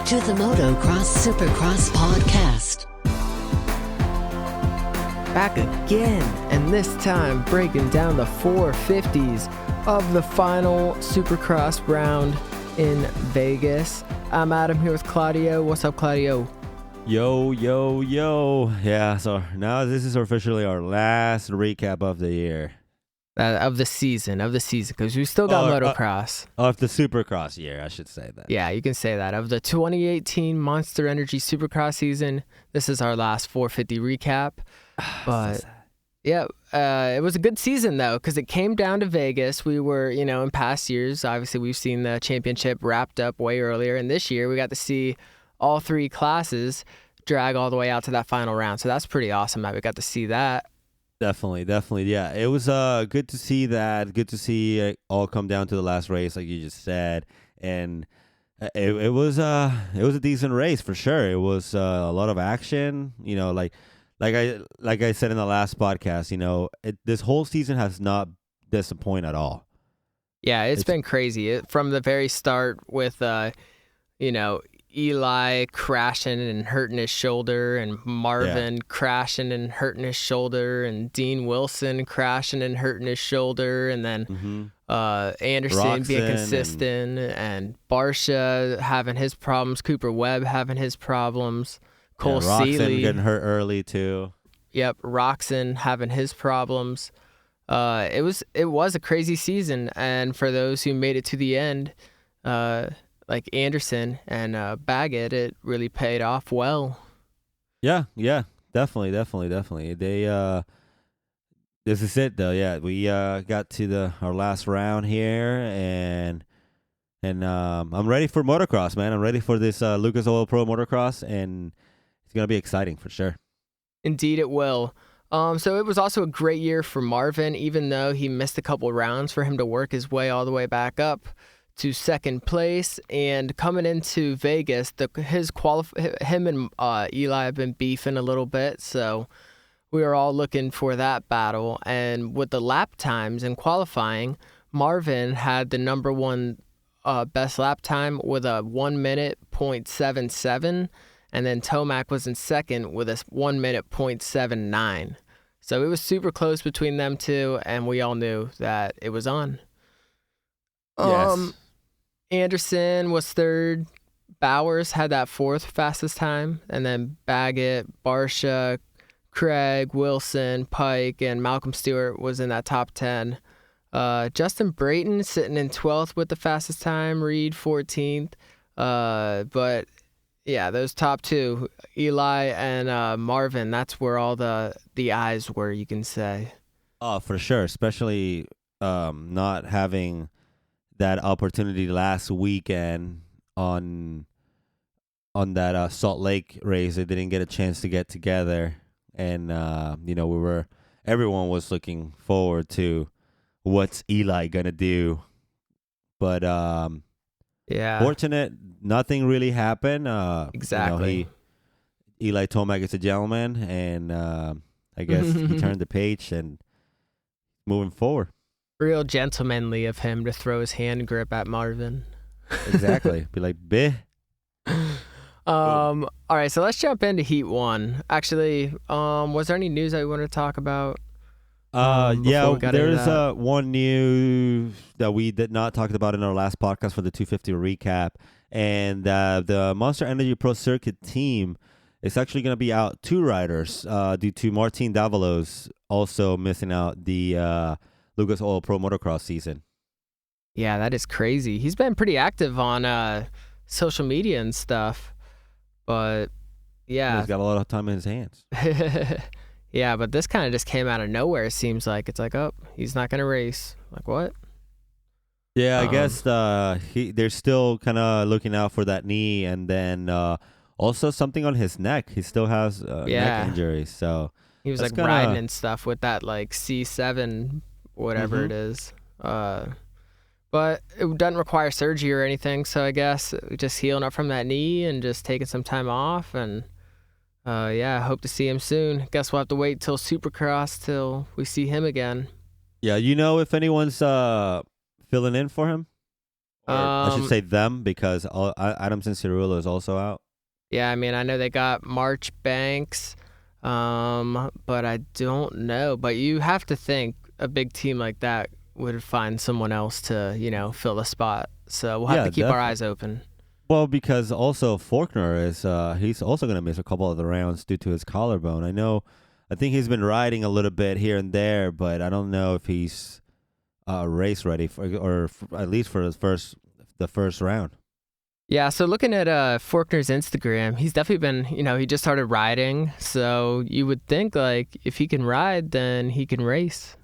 to the Motocross Supercross podcast. Back again, and this time breaking down the 450s of the final Supercross round in Vegas. I'm Adam here with Claudio. What's up, Claudio? Yo. Yeah, so now this is officially our last recap of the year. Of the season, because we still got motocross. Of the Supercross year, I should say that. Yeah, you can say that. Of the 2018 Monster Energy Supercross season, this is our last 450 recap. But, yeah, it was a good season, though, because it came down to Vegas. We were, in past years, obviously we've seen the championship wrapped up way earlier. And this year we got to see all three classes drag all the way out to that final round. So that's pretty awesome that we got to see that. Definitely. Yeah, it was good to see that. Good to see it all come down to the last race, like you just said, and it was a decent race for sure. It was a lot of action. Like I said in the last podcast. This whole season has not disappointed at all. Yeah, it's been crazy from the very start with Eli crashing and hurting his shoulder, and Marvin crashing and hurting his shoulder, and Dean Wilson crashing and hurting his shoulder, and then Anderson Roxon being consistent, and Barsha having his problems, Cooper Webb having his problems, Cole Seeley getting hurt early too. Yep, Roxon having his problems. It was a crazy season, and for those who made it to the end, like Anderson and Baggett, it really paid off well. Yeah, definitely. They this is it though. Yeah, we got to our last round here, and I'm ready for motocross, man. I'm ready for this Lucas Oil Pro motocross, and it's gonna be exciting for sure. Indeed, it will. So it was also a great year for Marvin, even though he missed a couple rounds for him to work his way all the way back up to second place. And coming into Vegas, him and Eli have been beefing a little bit, so we were all looking for that battle. And with the lap times in qualifying, Marvin had the number one best lap time with a 1 minute .77, and then Tomac was in second with a 1 minute .79. So it was super close between them two, and we all knew that it was on. Yes. Anderson was third. Bowers had that fourth fastest time. And then Baggett, Barsha, Craig, Wilson, Pike, and Malcolm Stewart was in that top 10. Justin Brayton sitting in 12th with the fastest time. Reed 14th. But, yeah, those top two, Eli and Marvin, that's where all the eyes were, you can say. Oh, for sure. Especially not having that opportunity last weekend on that Salt Lake race. They didn't get a chance to get together, and everyone was looking forward to what's Eli gonna do, but fortunate nothing really happened. Exactly. Eli Tomac is a gentleman, and I guess he turned the page and moving forward. Real gentlemanly of him to throw his hand grip at Marvin. Exactly. Be like, "Beh." All right, so let's jump into Heat 1. Actually, was there any news that we wanted to talk about? There's one news that we did not talk about in our last podcast for the 250 recap, and the Monster Energy Pro Circuit team is actually going to be out 2 riders due to Martin Davalos also missing out the Lucas Oil Pro Motocross season. Yeah, that is crazy. He's been pretty active on social media and stuff, but yeah. He's got a lot of time in his hands. Yeah, but this kind of just came out of nowhere, it seems like. It's like, oh, he's not going to race. Like, what? Yeah, I guess they're still kind of looking out for that knee, and then also something on his neck. He still has neck injury, so he was like riding and stuff with that like C7, whatever it is. But it doesn't require surgery or anything, so I guess just healing up from that knee and just taking some time off, and I hope to see him soon. Guess we'll have to wait till Supercross till we see him again. Yeah, if anyone's filling in for him? or I should Um, say them, because Adams and Cirulo is also out. yeah, I mean, I know they got March Banks, but I don't know. But you have to think a big team like that would find someone else to, fill the spot. So we'll have Yeah, to keep our definitely. eyes open. Well, because also Faulkner is he's also going to miss a couple of the rounds due to his collarbone. I think he's been riding a little bit here and there, but I don't know if he's race ready at least for the first round. Yeah, so looking at Faulkner's Instagram, he's definitely been, he just started riding. So you would think, like, if he can ride, then he can race.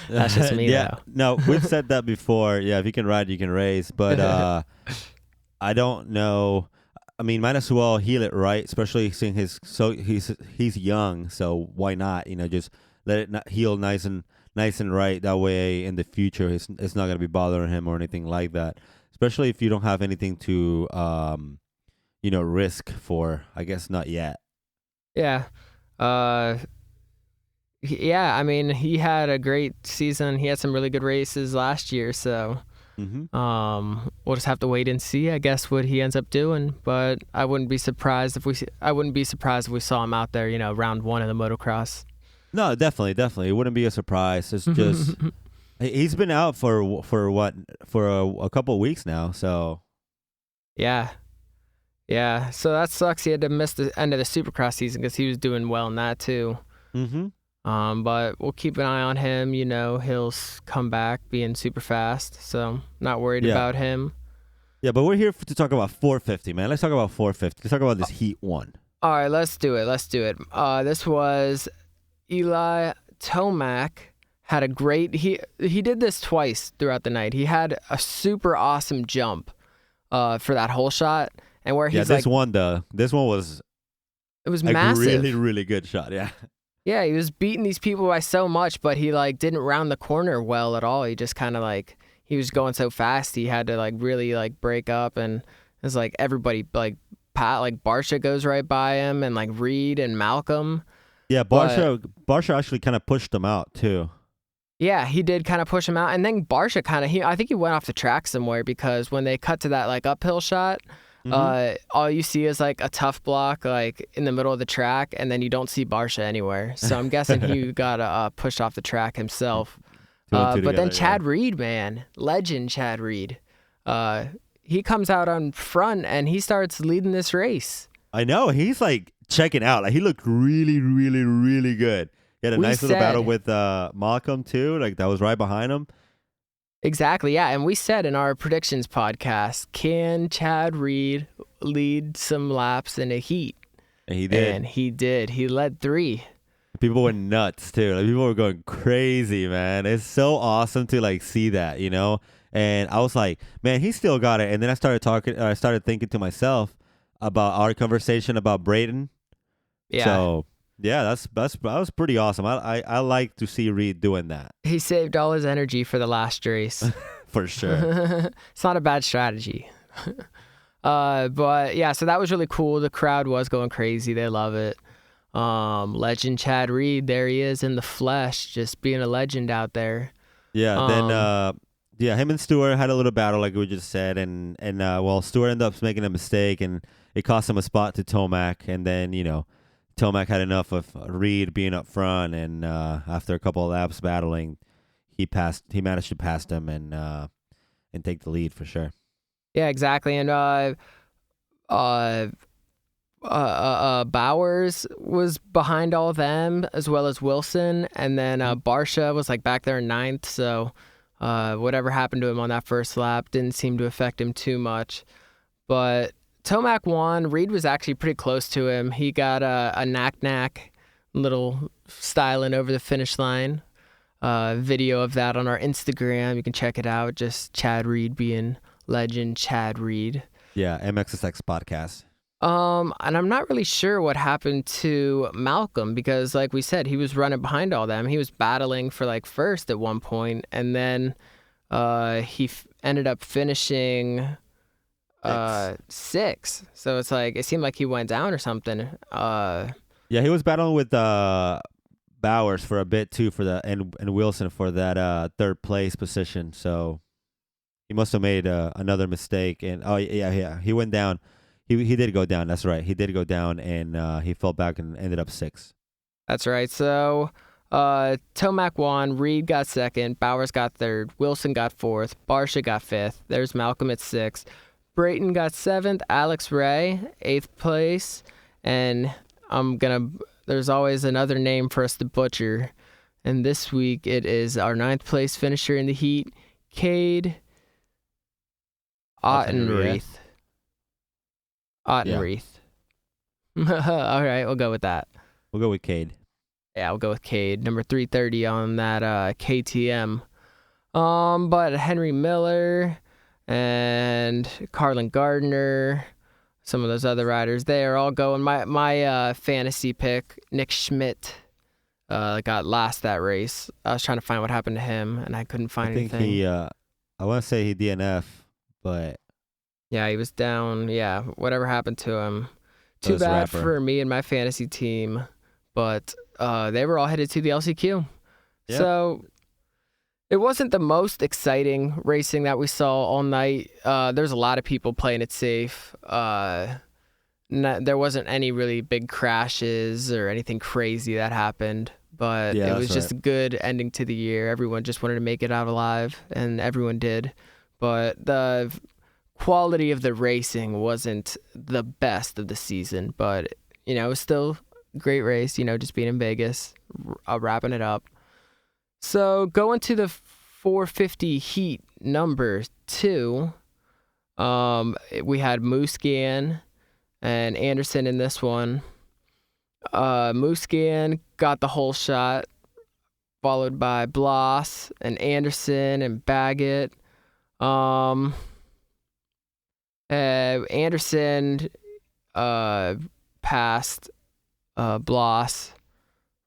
That's just me, Yeah, though. no, we've said that before. Yeah, if you can ride, you can race. But I don't know. I mean, might as well heal it right, especially seeing he's young. So why not? Just let it heal nice and right. That way, in the future, it's not gonna be bothering him or anything like that. Especially if you don't have anything to risk for. I guess not yet. Yeah. Uh, yeah, I mean, he had a great season. He had some really good races last year, so Mm-hmm. we'll just have to wait and see, I guess, what he ends up doing. But I wouldn't be surprised if we saw him out there, round one of the motocross. No, definitely. It wouldn't be a surprise. It's just he's been out for what for a couple of weeks now. So Yeah. Yeah. So that sucks. He had to miss the end of the Supercross season because he was doing well in that too. mm-hmm. But we'll keep an eye on him. He'll come back being super fast. So not worried Yeah. about him. Yeah, but we're here to talk about 450, man. Let's talk about 450. Let's talk about this Heat 1. All right, let's do it. This was Eli Tomac. Had a great. He did this twice throughout the night. He had a super awesome jump, for that whole shot, and where he's this one was it was a massive. really, really good shot. Yeah. Yeah, he was beating these people by so much, but he didn't round the corner well at all. He just kind of he was going so fast. He had to really break up, and it's everybody Pat Barsha goes right by him, and Reed and Malcolm. Yeah, Barsha actually kind of pushed him out too. Yeah, he did kind of push him out, and then Barsha I think he went off the track somewhere because when they cut to that uphill shot. All you see is a tough block in the middle of the track, and then you don't see Barsha anywhere. So I'm guessing he got pushed off the track himself. But then Chad Reed, man, legend Chad Reed, he comes out on front and he starts leading this race. I know, he's checking out. He looked really, really, really good. He had a nice little battle with Malcolm too. That was right behind him. Exactly, yeah. And we said in our predictions podcast, can Chad Reed lead some laps in a heat? And he did. And he did. He led 3. People went nuts too. People were going crazy, man. It's so awesome to see that, And I was like, man, he still got it. And then I started thinking to myself about our conversation about Braden. Yeah. So yeah, that was pretty awesome. I like to see Reed doing that. He saved all his energy for the last race. For sure. It's not a bad strategy. But yeah, so that was really cool. The crowd was going crazy. They love it. Legend Chad Reed, there he is in the flesh, just being a legend out there. Yeah, then him and Stewart had a little battle like we just said, and Stewart ended up making a mistake and it cost him a spot to Tomac, and then Tomac had enough of Reed being up front, and after a couple of laps battling, he managed to pass him and take the lead for sure. Yeah, exactly. And Bowers was behind all of them, as well as Wilson, and then Barsha was back there in 9th. So whatever happened to him on that first lap didn't seem to affect him too much. But Tomac won. Reed was actually pretty close to him. He got a knack, little styling over the finish line. Video of that on our Instagram. You can check it out. Just Chad Reed being legend Chad Reed. Yeah, MXSX podcast. And I'm not really sure what happened to Malcolm because, like we said, he was running behind all them. He was battling for first at one point, and then he ended up finishing 6. So it's it seemed like he went down or something. Yeah, he was battling with Bowers for a bit too and Wilson for that 3rd place position. So He must have made another mistake, and he went down. He did go down. That's right. He did go down, and he fell back and ended up 6th. That's right. So, Tomac won. Reed got 2nd. Bowers got 3rd. Wilson got 4th. Barsha got 5th. There's Malcolm at 6th. Brayton got 7th. Alex Ray, 8th place. And there's always another name for us to butcher. And this week it is our 9th place finisher in the heat, Cade Ottenreith. Ottenreith. All right, we'll go with that. We'll go with Cade. Yeah, we'll go with Cade, number 330 on that KTM. But Henry Miller and Carlin Gardner, some of those other riders, they are all going. My fantasy pick, Nick Schmidt, got last that race. I was trying to find what happened to him, and I couldn't find anything. He, I want to say he DNF, but yeah, he was down. Yeah, whatever happened to him. Too bad for me and my fantasy team, but they were all headed to the LCQ. Yep. So it wasn't the most exciting racing that we saw all night. There's a lot of people playing it safe. There wasn't any really big crashes or anything crazy that happened, but it was just a good ending to the year. Everyone just wanted to make it out alive, and everyone did. But the quality of the racing wasn't the best of the season, but it was still a great race, just being in Vegas, wrapping it up. So going to the 450 heat number 2, we had Musquin and Anderson in this one. Musquin got the whole shot, followed by Bloss and Anderson and Baggett. Anderson passed Bloss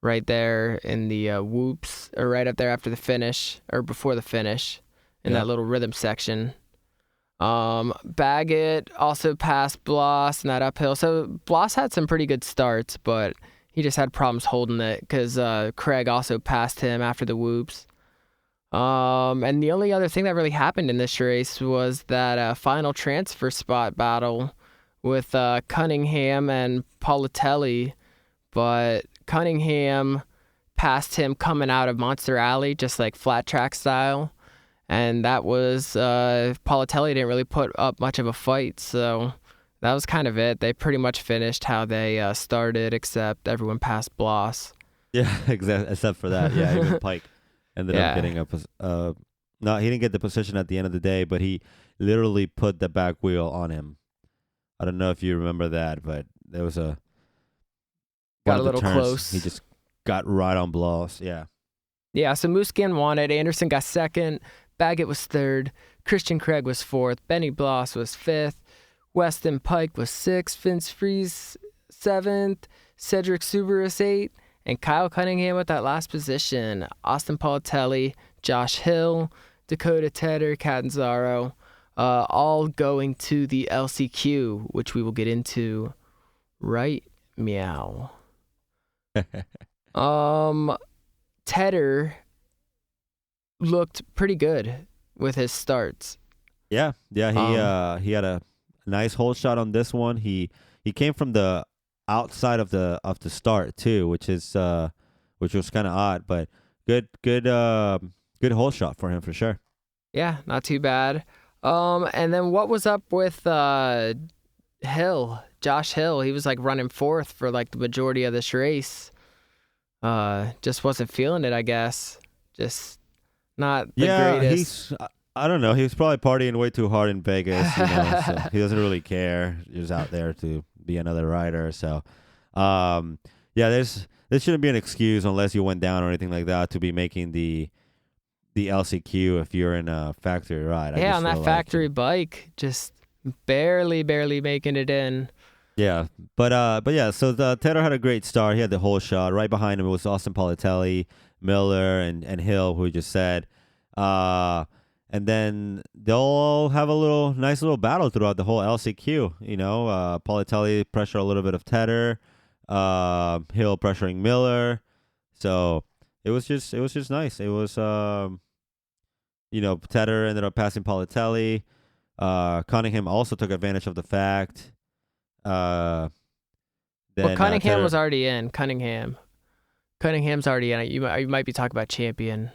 right there in the whoops, or right up there after the finish, or before the finish, in that little rhythm section. Baggett also passed Bloss in that uphill. So Bloss had some pretty good starts, but he just had problems holding it because Craig also passed him after the whoops. And the only other thing that really happened in this race was that final transfer spot battle with Cunningham and Politelli, but Cunningham passed him coming out of Monster Alley, just like flat track style, and that was Politelli didn't really put up much of a fight, so that was kind of it. They pretty much finished how they started, except everyone passed Bloss. Yeah, except for that. Yeah, even Pike ended up getting no, he didn't get the position at the end of the day, but he literally put the back wheel on him. I don't know if you remember that, but there was got a little close. He just got right on Bloss. Yeah. Yeah, so Musquin won it. Anderson got 2nd. Baggett was 3rd. Christian Craig was 4th. Benny Bloss was 5th. Weston Pike was 6th. Vince Fries 7th. Cedric Subarus 8th. And Kyle Cunningham at that last position. Austin Politelli, Josh Hill, Dakota Tedder, Catanzaro, all going to the LCQ, which we will get into right meow. Tedder looked pretty good with his starts. Yeah, he had a nice hole shot on this one. He came from the outside of the start too, which was kind of odd, but good hole shot for him for sure. Yeah, not too bad. And then what was up with Hill? Josh Hill, he was like running 4th for like the majority of this race. Just wasn't feeling it, I guess. Just not the greatest. I don't know. He was probably partying way too hard in Vegas. So he doesn't really care. He's out there to be another rider. So, there shouldn't be an excuse unless you went down or anything like that to be making the LCQ if you're in a factory ride. Yeah, on that factory bike, just barely making it in. Yeah, but yeah. So Tedder had a great start. He had the whole shot. Right behind him was Austin Politelli, Miller, and Hill, who we just said. And then they'll all have a nice little battle throughout the whole LCQ. Politelli pressure a little bit of Tedder, Hill pressuring Miller. So it was just nice. It was Tedder ended up passing Politelli. Cunningham also took advantage of the fact. Then Cunningham Tedder, was already in. Cunningham's already in. You might be talking about champion.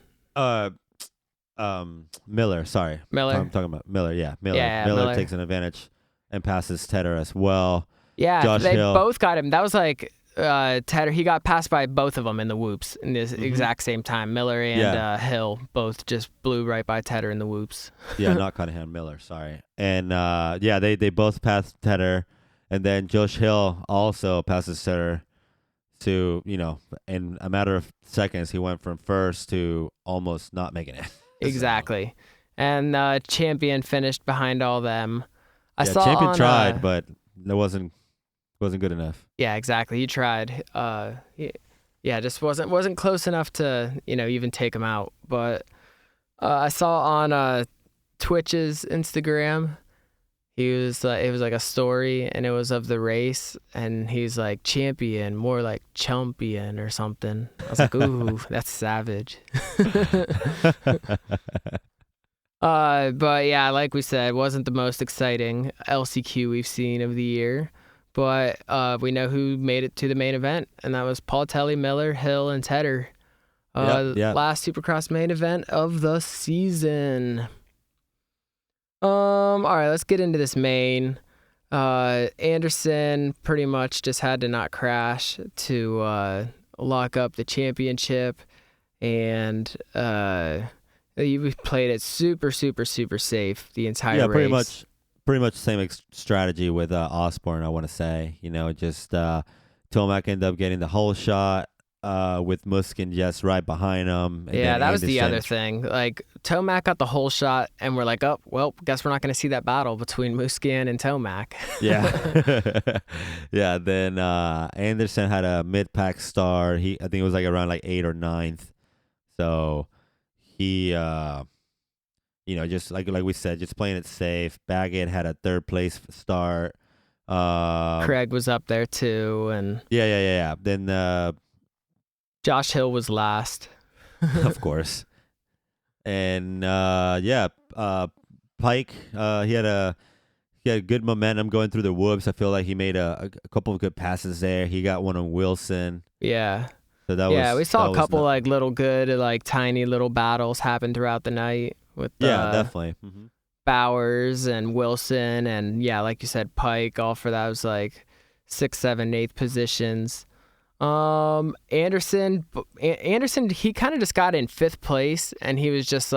Miller. Sorry, Miller. I'm talking about Miller. Yeah, Miller. Yeah, Miller takes an advantage and passes Tedder as well. Yeah, Josh they Hill. both got him. That was like Tedder. He got passed by both of them in the whoops in this exact same time. Miller and Hill both just blew right by Tedder in the whoops. Yeah, not Cunningham, Miller. Sorry. And they both passed Tedder, and then Josh Hill also passes Tedder. To in a matter of seconds, he went from first to almost not making it. Exactly. And champion finished behind all them. I saw champion tried, but it wasn't good enough. Yeah, exactly. He tried. Just wasn't close enough to even take him out. But I saw on Twitch's Instagram, he was it was like a story, and it was of the race, and he's like champion, more like chumpion or something. I was like, ooh, that's savage. But yeah, like we said, wasn't the most exciting LCQ we've seen of the year. But we know who made it to the main event, and that was Politelli, Miller, Hill, and Tedder. Last Supercross main event of the season. All right, let's get into this main. Anderson pretty much just had to not crash to lock up the championship, and we played it super, super, super safe the entire race. Pretty much the same strategy with Osborne, I want to say. Just Tomac ended up getting the whole shot with Muskin just right behind him. Yeah, that was the other thing. Like, Tomac got the whole shot, and we're like, oh, well, guess we're not going to see that battle between Muskin and Tomac. Yeah. Yeah, then Anderson had a mid-pack star. I think it was like around like 8th or 9th. So he, just like we said, just playing it safe. Baggett had a 3rd place start. Craig was up there too, and yeah. Then Josh Hill was last. Of course. And Pike, he had good momentum going through the whoops. I feel like he made a couple of good passes there. He got one on Wilson. Yeah. So we saw a couple like little good, like tiny little battles happen throughout the night with definitely. Bowers and Wilson, and like you said, Pike. All for that was like 6th, 7th, 8th positions. Anderson, he kind of just got in 5th place, and he was just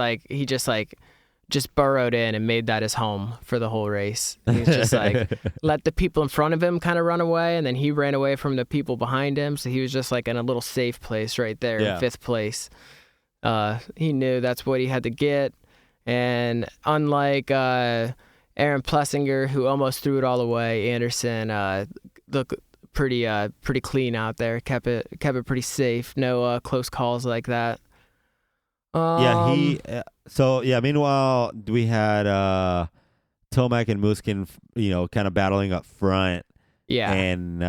burrowed in and made that his home for the whole race. He's just like let the people in front of him kind of run away, and then he ran away from the people behind him. So he was just like in a little safe place right there in 5th place. He knew that's what he had to get. And unlike Aaron Plessinger, who almost threw it all away, Anderson looked pretty clean out there. Kept it pretty safe. No close calls like that. Meanwhile, we had Tomac and Muskin, kind of battling up front. Yeah. And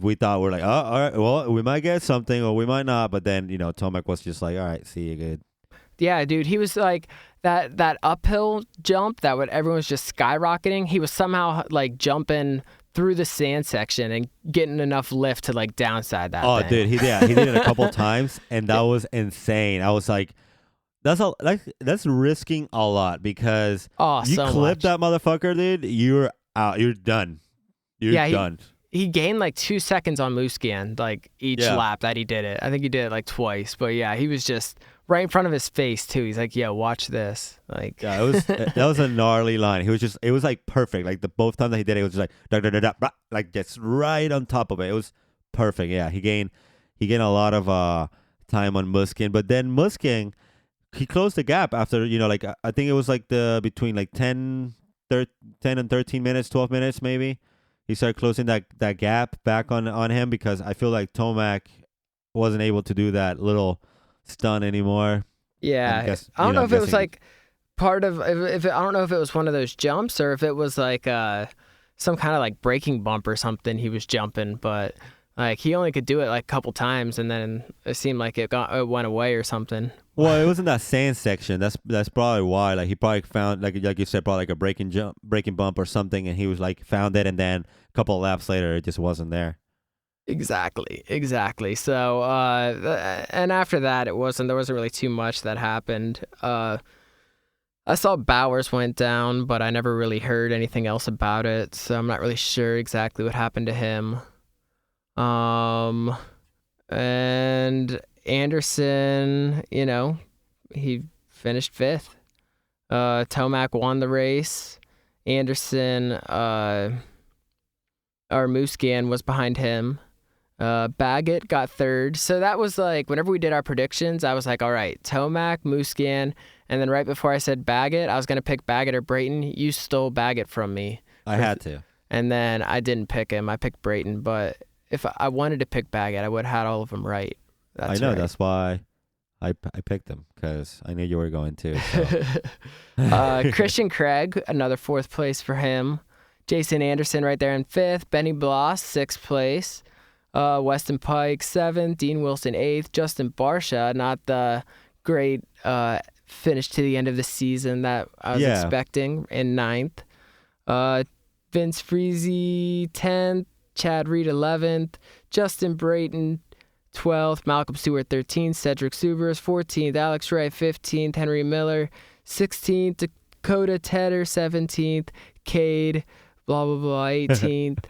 we thought we're like, oh, all right, well, we might get something or we might not. But then Tomac was just like, all right, see you good. Yeah, dude, he was like that uphill jump that everyone was just skyrocketing. He was somehow like jumping through the sand section and getting enough lift to like downside that. Oh, thing. dude, he did it a couple times, and that was insane. I was like, that's risking a lot because you clip that motherfucker, dude. You're out. You're done. You're done. He gained like 2 seconds on Muskin, like each lap that he did it. I think he did it like twice, but yeah, he was just right in front of his face too. He's like, "Yeah, watch this." Like, yeah, that was a gnarly line. It was like perfect. Like the both times that he did it, it was just like like just right on top of it. It was perfect. Yeah, he gained a lot of time on Muskin, but then Muskin, he closed the gap after like I think it was like between like 10 and 13 minutes, 12 minutes maybe. He started closing that gap back on him because I feel like Tomac wasn't able to do that little stun anymore. Yeah, I don't know if it was like part of I don't know if it was one of those jumps or if it was like some kind of like braking bump or something he was jumping, but like he only could do it like a couple times and then it seemed like it went away or something. Well, it wasn't that sand section. That's probably why. Like he probably found like you said, probably like a breaking bump or something, and he was like found it, and then a couple of laps later, it just wasn't there. Exactly. So, and after that, there wasn't really too much that happened. I saw Bowers went down, but I never really heard anything else about it, so I'm not really sure exactly what happened to him. And Anderson, he finished fifth. Tomac won the race. Anderson, or Musquin was behind him. Baggett got third. So that was like, whenever we did our predictions, I was like, all right, Tomac, Musquin, and then right before I said Baggett, I was going to pick Baggett or Brayton. You stole Baggett from me. I had to. And then I didn't pick him. I picked Brayton, but if I wanted to pick Baggett, I would have had all of them right. I know, right. That's why I picked him, because I knew you were going to. So. Christian Craig, another fourth place for him. Jason Anderson right there in fifth. Benny Bloss, sixth place. Weston Pike, seventh. Dean Wilson, eighth. Justin Barsha, not the great finish to the end of the season that I was expecting, in ninth. Vince Freezy, 10th. Chad Reed, 11th. Justin Brayton, 12th. Malcolm Stewart, 13th. Cedric Subers, 14th. Alex Wright, 15th. Henry Miller, 16th. Dakota Tedder, 17th. Cade, blah, blah, blah, 18th.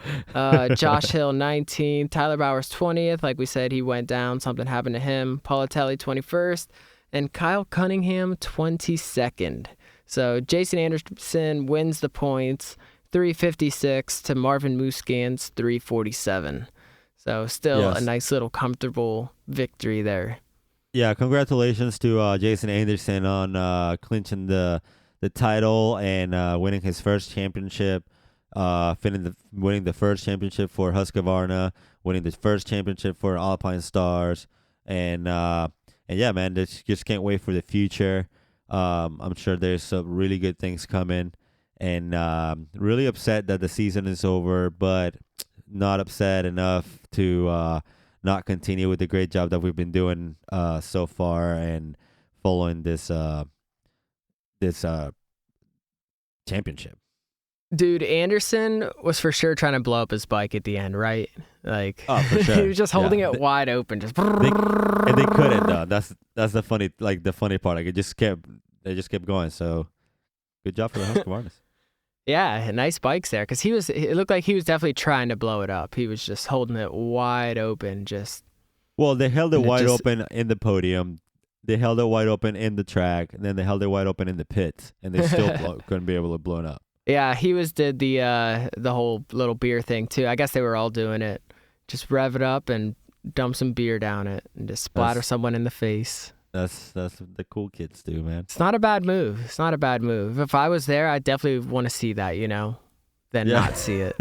Josh Hill, 19th. Tyler Bowers, 20th. Like we said, he went down. Something happened to him. Paulatelli, 21st. And Kyle Cunningham, 22nd. So Jason Anderson wins the points, 356 to Marvin Musquin's 347. So still a nice little comfortable victory there. Yeah, congratulations to Jason Anderson on clinching the title and winning his first championship, winning the first championship for Husqvarna, winning the first championship for Alpine Stars, and yeah, man, just can't wait for the future. I'm sure there's some really good things coming, and really upset that the season is over, but not upset enough to not continue with the great job that we've been doing so far and following this championship. Dude, Anderson was for sure trying to blow up his bike at the end, right? Like, oh, for sure. He was just holding it wide open, just. And they couldn't though. That's the funny part. Like they just kept going. So, good job for the Husqvarnas. Yeah, nice bikes there, because it looked like he was definitely trying to blow it up. He was just holding it wide open, just. Well, they held it wide open in the podium. They held it wide open in the track, and then they held it wide open in the pits, and they still couldn't be able to blow it up. Yeah, he did the whole little beer thing too. I guess they were all doing it. Just rev it up and dump some beer down it and just splatter someone in the face. That's what the cool kids do, man. It's not a bad move. If I was there, I'd definitely want to see that, then not see it.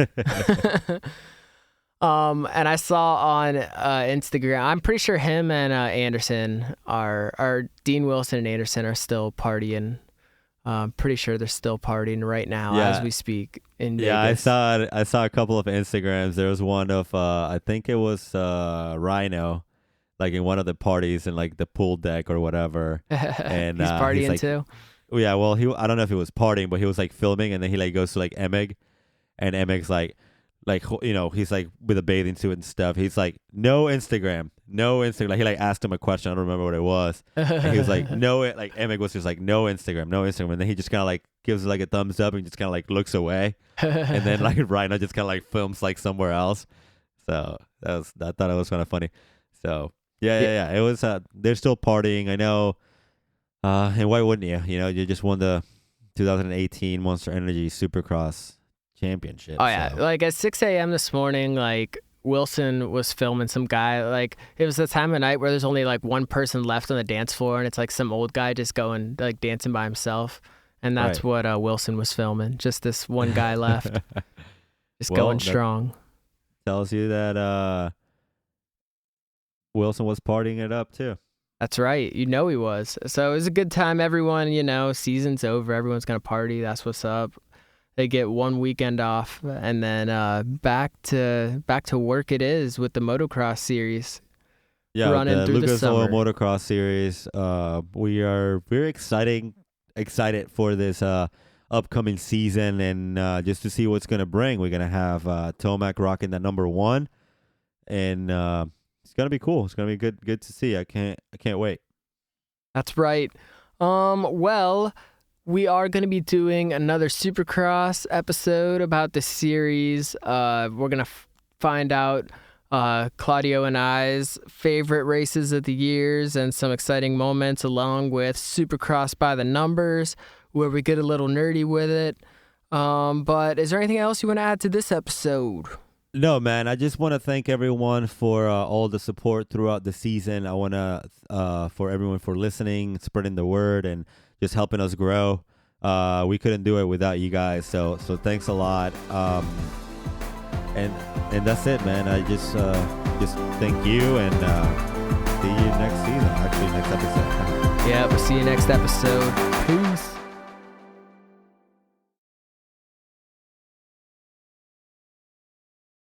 And I saw on Instagram, I'm pretty sure him and Anderson are Dean Wilson and Anderson are still partying. I'm pretty sure they're still partying right now as we speak in Vegas. I saw a couple of Instagrams. There was one of I think it was Rhino, like in one of the parties in like the pool deck or whatever. And he's partying like, too. Yeah, well, I don't know if he was partying, but he was like filming, and then he like goes to like Emig, and Emig's like he's like with a bathing suit and stuff. He's like, no Instagram. Like he like asked him a question. I don't remember what it was. And he was like, no, like Emig was just like, no Instagram. And then he just kind of like gives like a thumbs up and just kind of like looks away. And then like Rhino just kind of like films like somewhere else. So I thought it was kind of funny. So yeah. It was, they're still partying. I know. And why wouldn't you? You just won the 2018 Monster Energy Supercross championship. Oh yeah, like at 6 a.m. this morning, like Wilson was filming some guy. Like it was the time of night where there's only like one person left on the dance floor, and it's like some old guy just going like dancing by himself, and that's what Wilson was filming. Just this one guy left, just going strong. Tells you that Wilson was partying it up too. That's right. He was. So it was a good time, everyone. Season's over. Everyone's gonna party. That's what's up. They get one weekend off, and then back to work it is with the Motocross series. Yeah, running the through the Lucas summer. Oil Motocross Series. We are very excited for this upcoming season, and just to see what's gonna bring. We're gonna have Tomac rocking that number 1, and it's gonna be cool. It's gonna be good to see. I can't wait. That's right. Well, we are going to be doing another Supercross episode about the series. We're going to find out Claudio and I's favorite races of the years and some exciting moments, along with Supercross by the numbers, where we get a little nerdy with it. But is there anything else you want to add to this episode? No, man. I just want to thank everyone for all the support throughout the season. I want to for everyone for listening, spreading the word, and just helping us grow. We couldn't do it without you guys. So thanks a lot. And that's it, man. I just thank you, and see you next season. Actually, next episode. Yeah, we'll see you next episode. Peace.